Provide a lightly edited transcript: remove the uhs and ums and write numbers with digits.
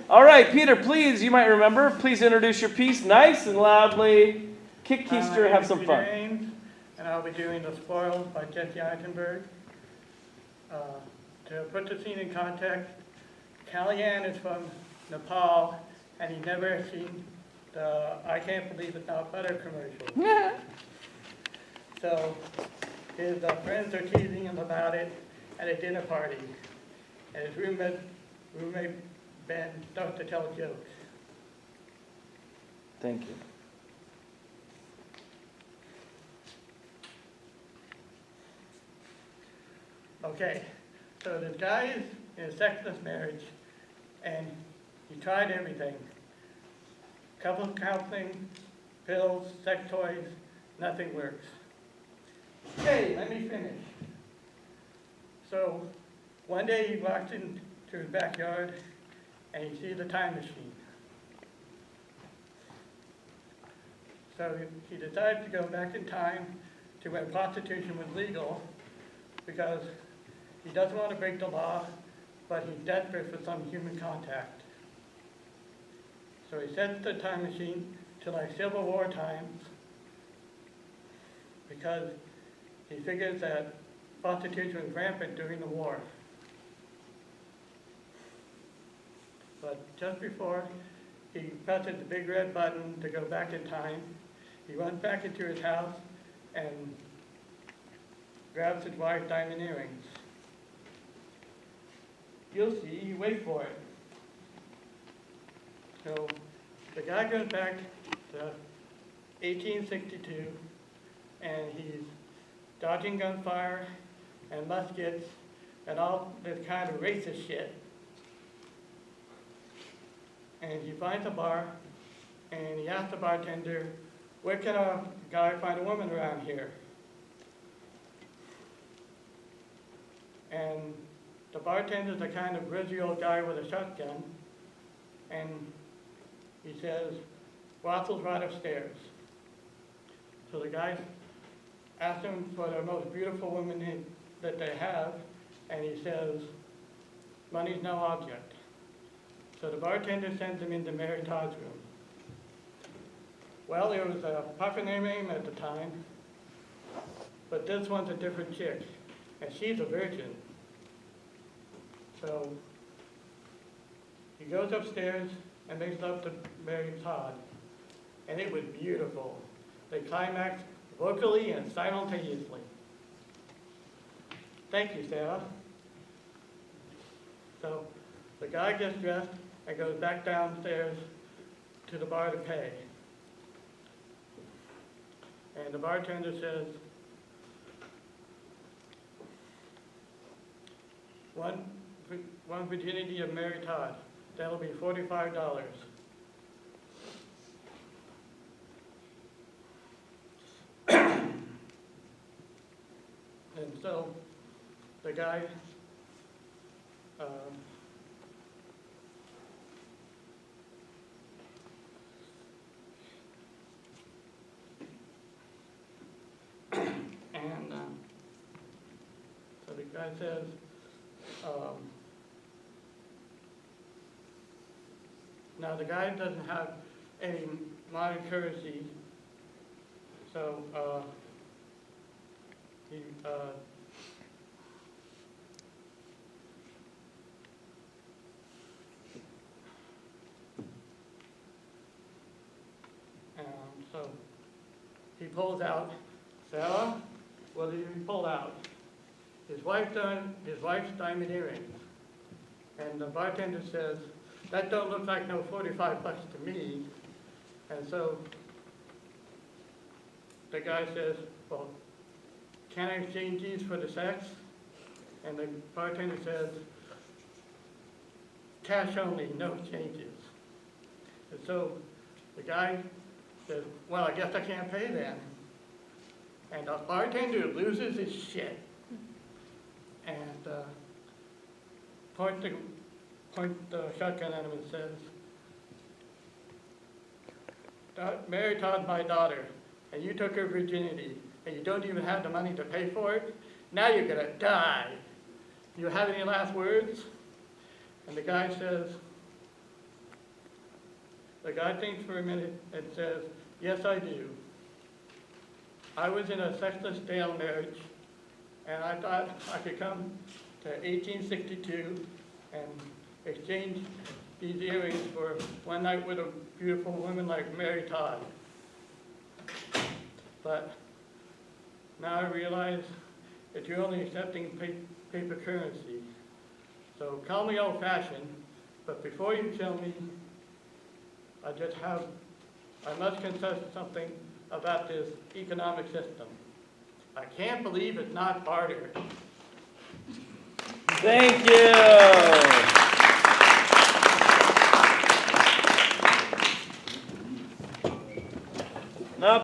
All right, Peter, please, you might remember, please introduce your piece nice and loudly. Kick keister, have some fun. James, and I'll be doing The Spoils by Jesse Eisenberg. To put the scene in context, Kalyan is from Nepal, and he never seen the I Can't Believe It's Not Butter commercial. So his friends are teasing him about it at a dinner party, and his roommate Ben starts to tell jokes. Thank you. Okay, so this guy is in a sexless marriage, and he tried everything. Couple counseling, pills, sex toys, nothing works. Hey, let me finish. So one day he walks into his backyard and he sees a time machine. So he decides to go back in time to when prostitution was legal, because he doesn't want to break the law, but he's desperate for some human contact. So he sets the time machine to like Civil War times, because he figures that prostitution was rampant during the war. But just before he presses the big red button to go back in time, he runs back into his house and grabs his wife's diamond earrings. You'll see, wait for it. So the guy goes back to 1862, and he's dodging gunfire and muskets and all this kind of racist shit. And he finds a bar, and he asks the bartender, where can a guy find a woman around here? And the bartender's a kind of grizzly old guy with a shotgun, and he says, brothel's right upstairs. So the guy asks him for the most beautiful woman that they have, and he says, money's no object. So the bartender sends him into Mary Todd's room. Well, there was a pucker named Aim at the time, but this one's a different chick, and she's a virgin. So he goes upstairs and makes love to Mary Todd, and it was beautiful. They climaxed vocally and simultaneously. Thank you, Sarah. So the guy gets dressed and goes back downstairs to the bar to pay. And the bartender says, one virginity of Mary Todd, that'll be $45. And so the guy so the guy says, now the guy doesn't have any modern currency, so he so he pulls out, Sarah, what did he pull out? His wife's diamond earrings. And the bartender says, that don't look like no $45 to me. And so the guy says, well, can I exchange these for the sex? And the bartender says, cash only, no changes. And so the guy says, well, I guess I can't pay then. And the bartender loses his shit and point the shotgun at him and says, Mary Todd's my daughter, and you took her virginity, and you don't even have the money to pay for it. Now you're gonna die. You have any last words? And the guy says, the guy thinks for a minute and says, yes, I do. I was in a sexless stale marriage, and I thought I could come to 1862 and exchange these earrings for one night with a beautiful woman like Mary Todd. But now I realize that you're only accepting paper currency. So call me old-fashioned, but before you tell me, I must confess something about this economic system. I can't believe it's not barter. Thank you.